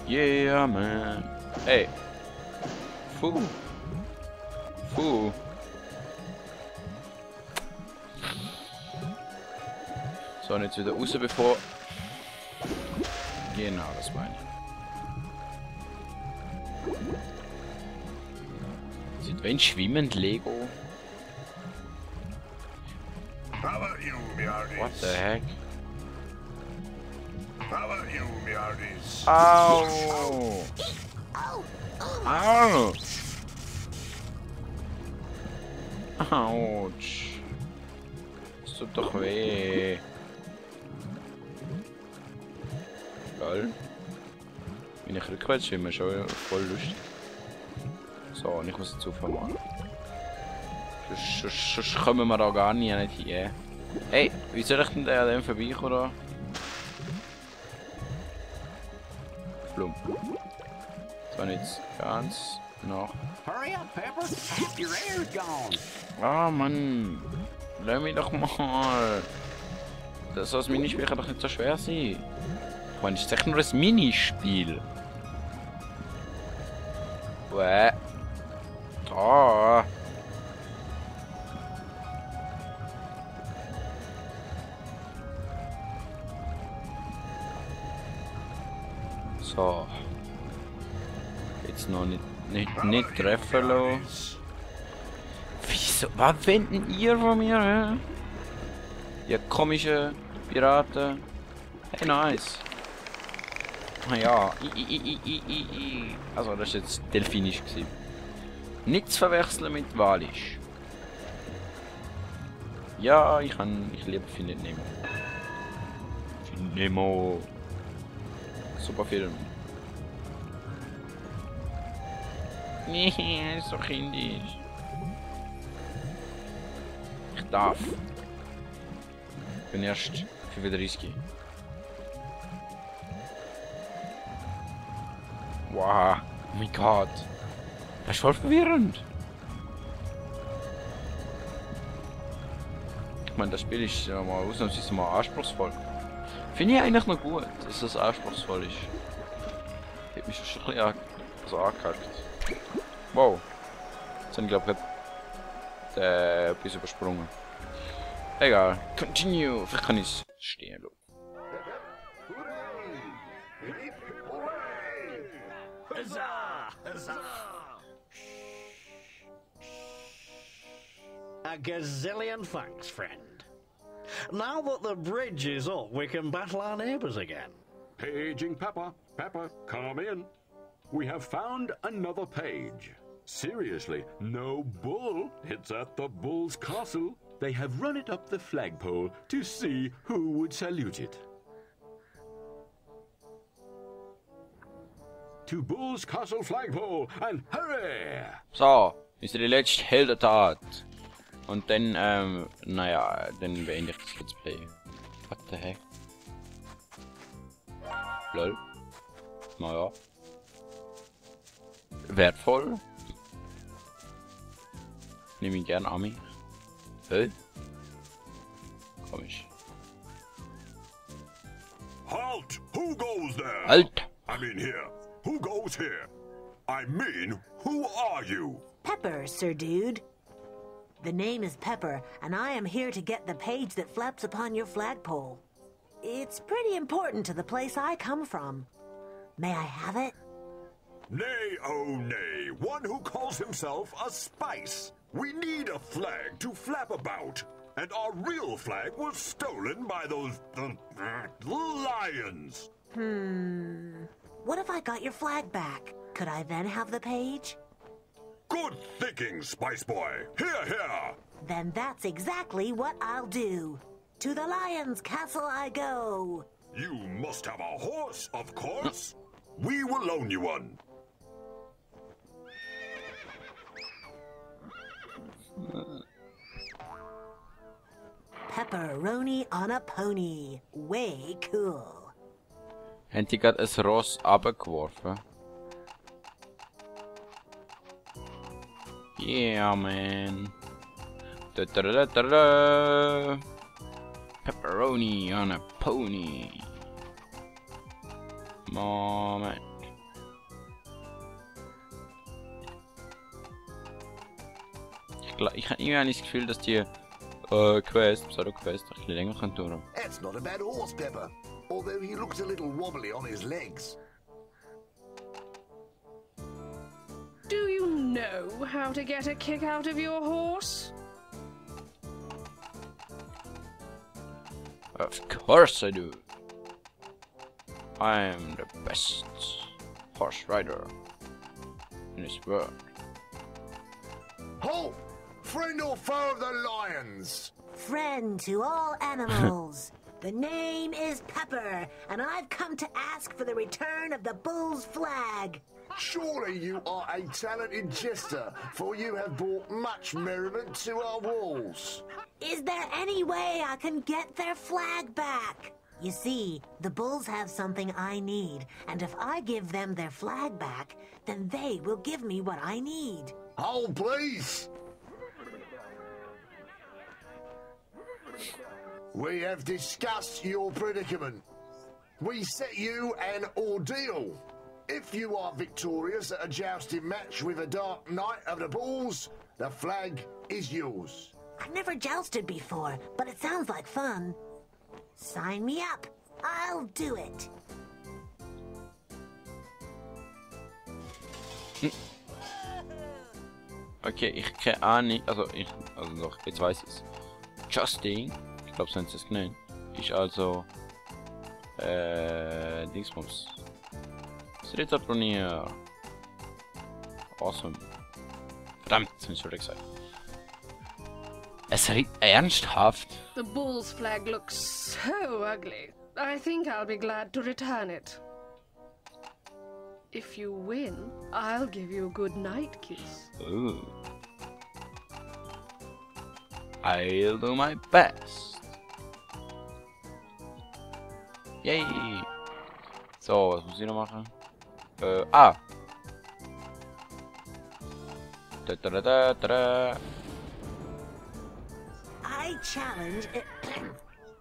Yeah, man. Ey. Puh. Puh. So, und jetzt wieder raus, bevor... Genau, das meine ich. Sieht wie ein schwimmend Lego. What the heck? Au! Au! Autsch! Das tut doch weh. Geil. Wenn ich rückwärts schwimme, schon voll lustig. So, und ich muss jetzt aufhören. Sonst kommen wir da gar nicht hier. Hey, wie soll ich denn an dem vorbeikommen da? Blum. So, jetzt ganz noch. Hurry up, Pepper! Your air's gone. Ah, Mann. Lass mich doch mal. Das soll das Minispiel kann doch nicht so schwer sein. Ich meine, es ist echt nur ein Minispiel. Uäh. Da. So. Jetzt noch nicht treffen lassen. Wieso? Was wenden ihr von mir, hä? Ihr komische Piraten. Hey, nice. Ah ja. Also, das war jetzt delfinisch gewesen. Nicht zu verwechseln mit Walisch. Ja, ich liebe Findet Nemo. Findet Nemo. Super Film. Nee, ist so kindisch. Ich darf. Ich bin erst 35. Wow, oh mein Gott. Das ist voll verwirrend. Ich meine, das Spiel ist ja mal ausnahmsweise mal anspruchsvoll. Finde ich eigentlich noch gut, dass das anspruchsvoll ist. Hat mich schon ein bisschen angehackt. Wow. Jetzt habe ich glaube ich etwas übersprungen. Egal. Continue. Vielleicht kann ich es stehen lassen. Huzzah! Huzzah! A gazillion thanks, friend. Now that the bridge is up, we can battle our neighbors again. Paging Pepper. Pepper, come in. We have found another page. Seriously, no bull. It's at the bull's castle. They have run it up the flagpole to see who would salute it. To Bull's Castle Flagpole and hurry! So, ist die letzte Heldentat. Und dann, naja, dann beende ich das Let's Play. What the heck? Lol. Naja. Wertvoll. Nehme ich gern an mich. Hey? Komisch. Halt! Who goes there? Halt! I mean here. Who goes here? I mean, who are you? Pepper, Sir Dude. The name is Pepper, and I am here to get the page that flaps upon your flagpole. It's pretty important to the place I come from. May I have it? Nay, oh nay, one who calls himself a spice. We need a flag to flap about, and our real flag was stolen by those lions. What if I got your flag back? Could I then have the page? Good thinking, Spice Boy. Here, here. Then that's exactly what I'll do. To the Lion's Castle I go. You must have a horse, of course. We will loan you one. Pepperoni on a pony. Way cool. Haben die gerade ein Ross runtergeworfen? Yeah, man. Da, da, da, da, da. Pepperoni on a pony. Moment. ich habe irgendwie das Gefühl, dass die Pseudo-Quest, ein bisschen länger können dauern. That's not a bad horse, Pepper. Although he looks a little wobbly on his legs. Do you know how to get a kick out of your horse? Of course I do. I'm the best horse rider in this world. Halt! Friend or foe of the lions? Friend to all animals. The name is Pepper, and I've come to ask for the return of the bull's flag. Surely you are a talented jester, for you have brought much merriment to our walls. Is there any way I can get their flag back? You see, the bulls have something I need, and if I give them their flag back, then they will give me what I need. Hold, please. We have discussed your predicament. We set you an ordeal. If you are victorious at a jousting match with a Dark Knight of the Bulls, the flag is yours. I've never jousted before, but it sounds like fun. Sign me up. I'll do it. Okay, ich keine Ahnung, also doch, jetzt weiß ich's. Justing, ich glaube, so haben sie es genannt, ist also, Dingsbums. Ritterturnier. Awesome. Verdammt, jetzt bin ich schon wieder gesagt. Es riecht ernsthaft. The bull's flag looks so ugly. I think I'll be glad to return it. If you win, I'll give you a good night kiss. Ooh. I'll do my best. Yay. So, was muss ich noch machen? Da.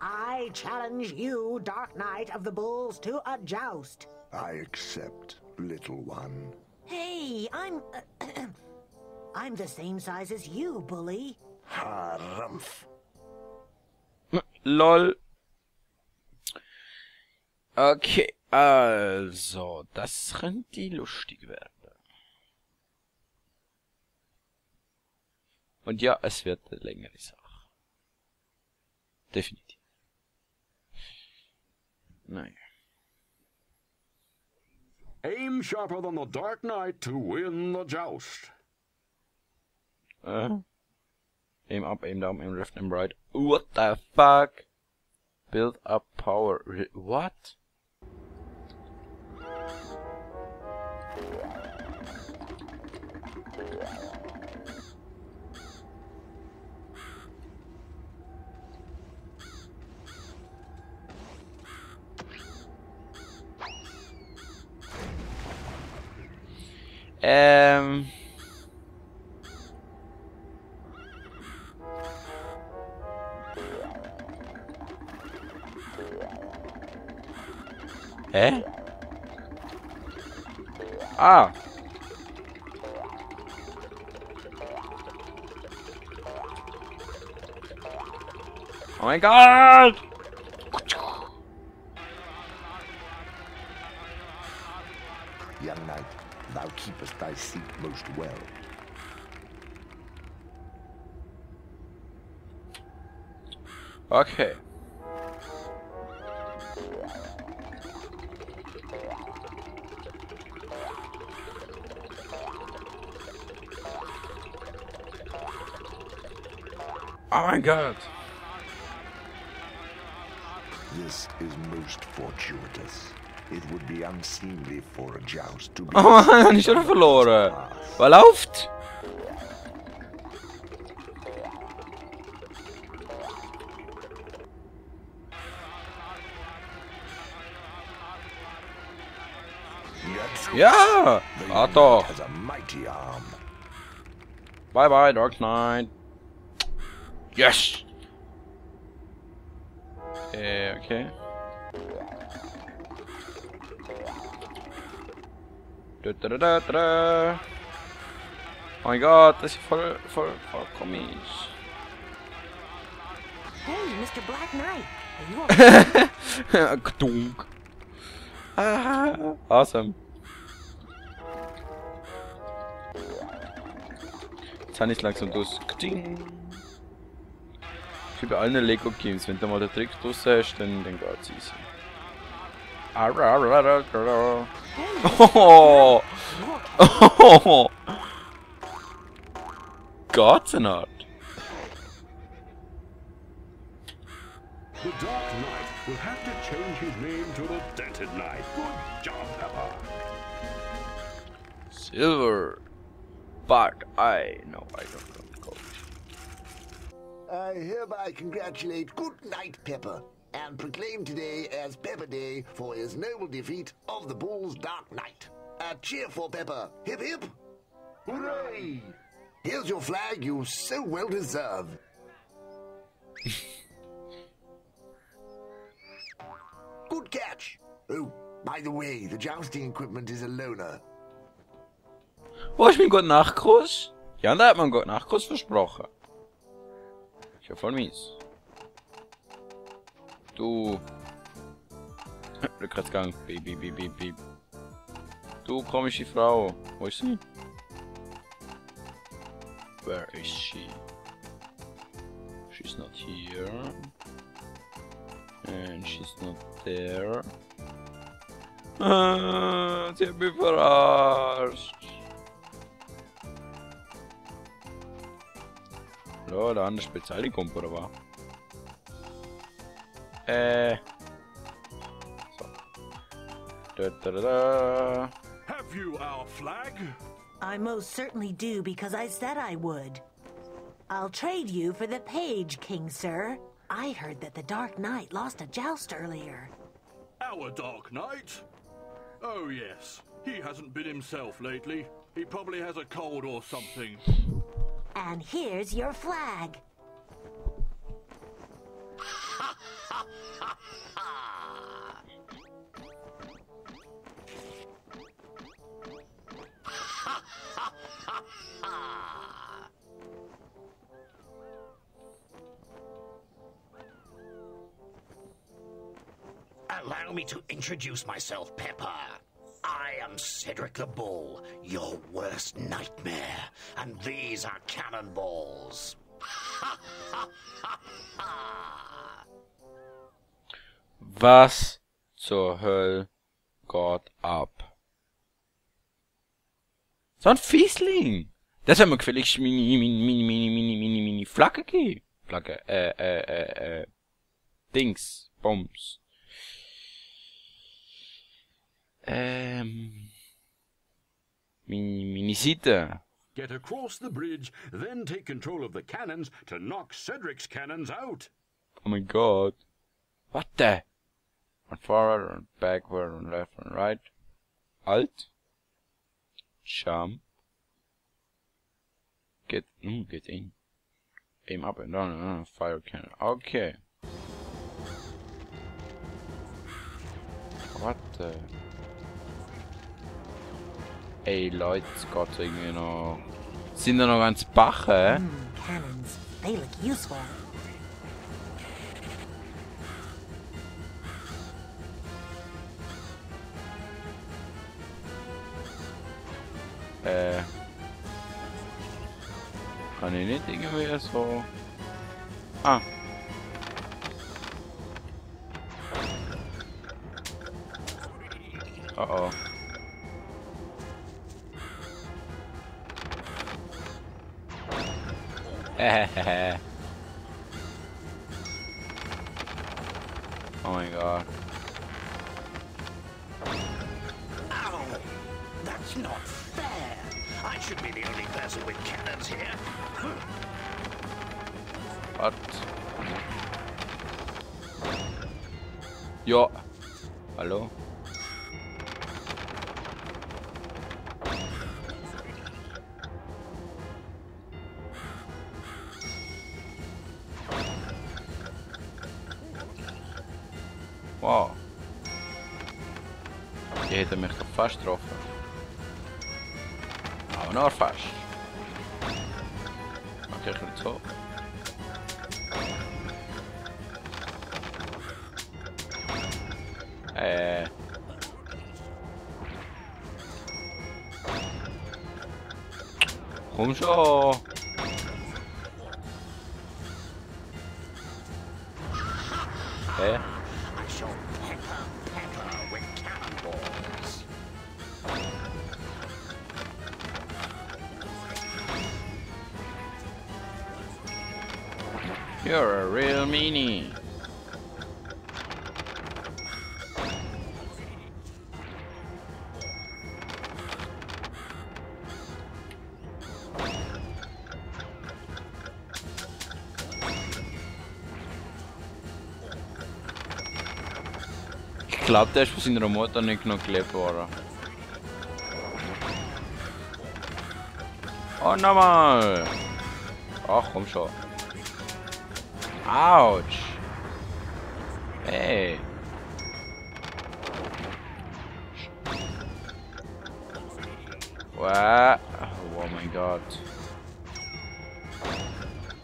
I challenge you, Dark Knight of the Bulls, to a joust. I accept, little one. Hey, I'm the same size as you, bully. Harumph. LOL. Okay, also, das könnte lustig werden. Und ja, es wird eine längere Sache. Definitiv. Nein. Aim sharper than the Dark Knight to win the joust. Aim up, aim down, aim left, aim right. What the fuck? Build up power. What? Hä? Ah. Oh my god! Young knight, thou keepest thy seat most well. Okay. Oh my god. This is most fortuitous. It would be unseemly for a joust to be... Oh man, ich habe verloren. Was läuft? Ja! Ah doch. Has a mighty arm. Bye bye, Dark Knight. Yes! Okay. Oh mein Gott, das ist voll komisch. Hey, Mr. Black Knight. Are you okay? Gdunk. Ah, awesome. Jetzt habe ich langsam durch. Wie bei allen Lego Games, wenn du mal den Trick draussen hast, dann geht's easy. Oh! Oh! Geht's denn halt? The Dark Knight will have to change his name to the Dented Knight. Good job, Pepper. Silver. But I don't go. I hereby congratulate Good Knight Pepper and proclaim today as Pepper Day for his noble defeat of the Bull's Dark Knight. A cheer for Pepper. Hip hip. Hooray! Here's your flag you so well deserve. Good catch. Oh, by the way, the jousting equipment is a loaner. Wo ist mein guter Nachtkuss? Ja, da hat man einen guten Nachtkuss versprochen. Ist ja voll mies. Du. Rückwärtsgang. Beep, beep, beep, beep, beep. Du komische Frau. Wo ist sie? Where is she? She's not here. And she's not there. Ah, sie hat mich verarscht. Ja, der andere Spezialkomp oder was? So. Da. Have you our flag? I most certainly do because I said I would. I'll trade you for the page, King Sir. I heard that the Dark Knight lost a joust earlier. Our Dark Knight? Oh, yes. He hasn't been himself lately. He probably has a cold or something. And here's your flag. Allow me to introduce myself, Pepper. I am Cedric the Bull, your worst nightmare, and these are cannonballs. Was zur Hölle geht ab? So ein Fiesling! Das hat mir gefälligst mini Flagge gegeben. Flagge, Dings, Bombs. Mini Seite. Get across the bridge, then take control of the cannons to knock Cedric's cannons out. Oh my god. What the? And forward and backward and left and right. Alt. Jump. Get in. Aim up and down. Fire cannon. Okay. What the? Ey Leute, es geht irgendwie noch. Sind da noch ganz Bache? Cannons. They look useful. Kann ich nicht irgendwie so. Ah. Oh oh. Oh my god. Ow! That's not fair. I should be the only person with cannons here. What? Ja. Hallo? Wow. Die hätte mich doch fast getroffen. Aber nur fast. Okay, ich will hoch. Komm schon. I shall pepper with cannonballs. You're a real meanie. Ich glaube, der ist von seiner Mutter nicht genug gelebt worden. Oh, nochmal! Ach, komm schon. Autsch! Hey! Wow. Oh mein Gott.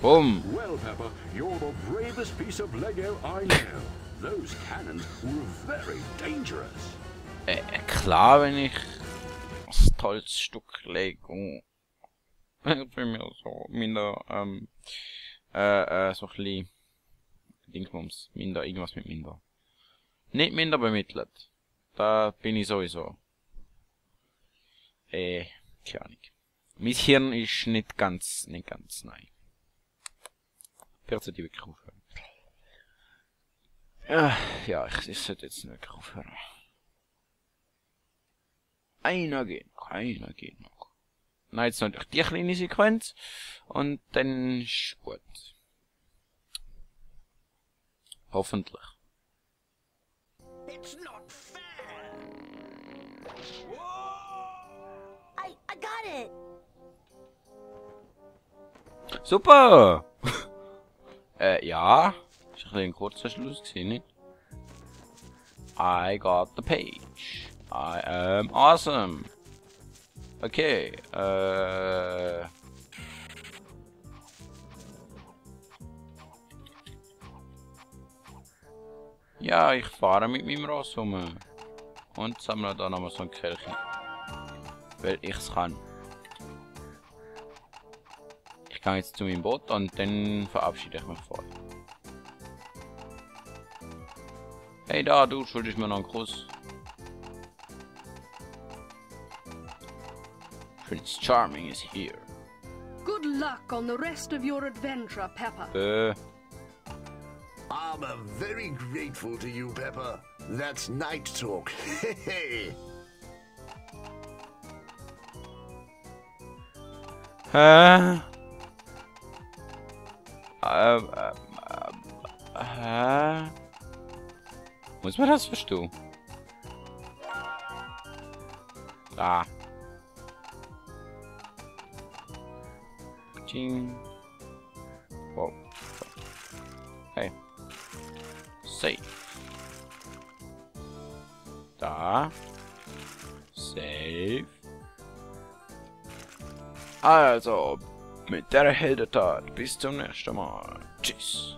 Boom! Well, Pepper, you're the bravest piece of Lego I know. Those cannons were very dangerous. Klar, wenn ich ein tolles Stück Lego für mich so minder, so ein bisschen Dingsbums, minder, irgendwas mit minder. Nicht minder bemittelt. Da bin ich sowieso. Keine Ahnung. Mein Hirn ist nicht ganz, nein. Perze die wirklich aufhören. Ja, ich sollte jetzt nicht aufhören. Einer geht noch. Nein, jetzt noch die kleine Sequenz. Und dann ist gut. Hoffentlich. It's not fair. I got it! Super! Ja. Ist ein kurzer Schluss gewesen, nicht? I got the page. I am awesome. Okay, ja, ich fahre mit meinem Ross rum. Und sammle da nochmal so ein Kirche. Weil ich's kann. Ich gehe jetzt zu meinem Boot und dann verabschiede ich mich von euch. Hey da, du schuldest mir noch einen Gruß. Prince Charming is here. Good luck on the rest of your adventure, Pepper. I'm very grateful to you, Pepper. That's night talk. Hey. Hä? Muss man das verstehen? Da. Ching. Wow. Hey. Safe. Da. Safe. Also, mit der Heldentat. Bis zum nächsten Mal. Tschüss.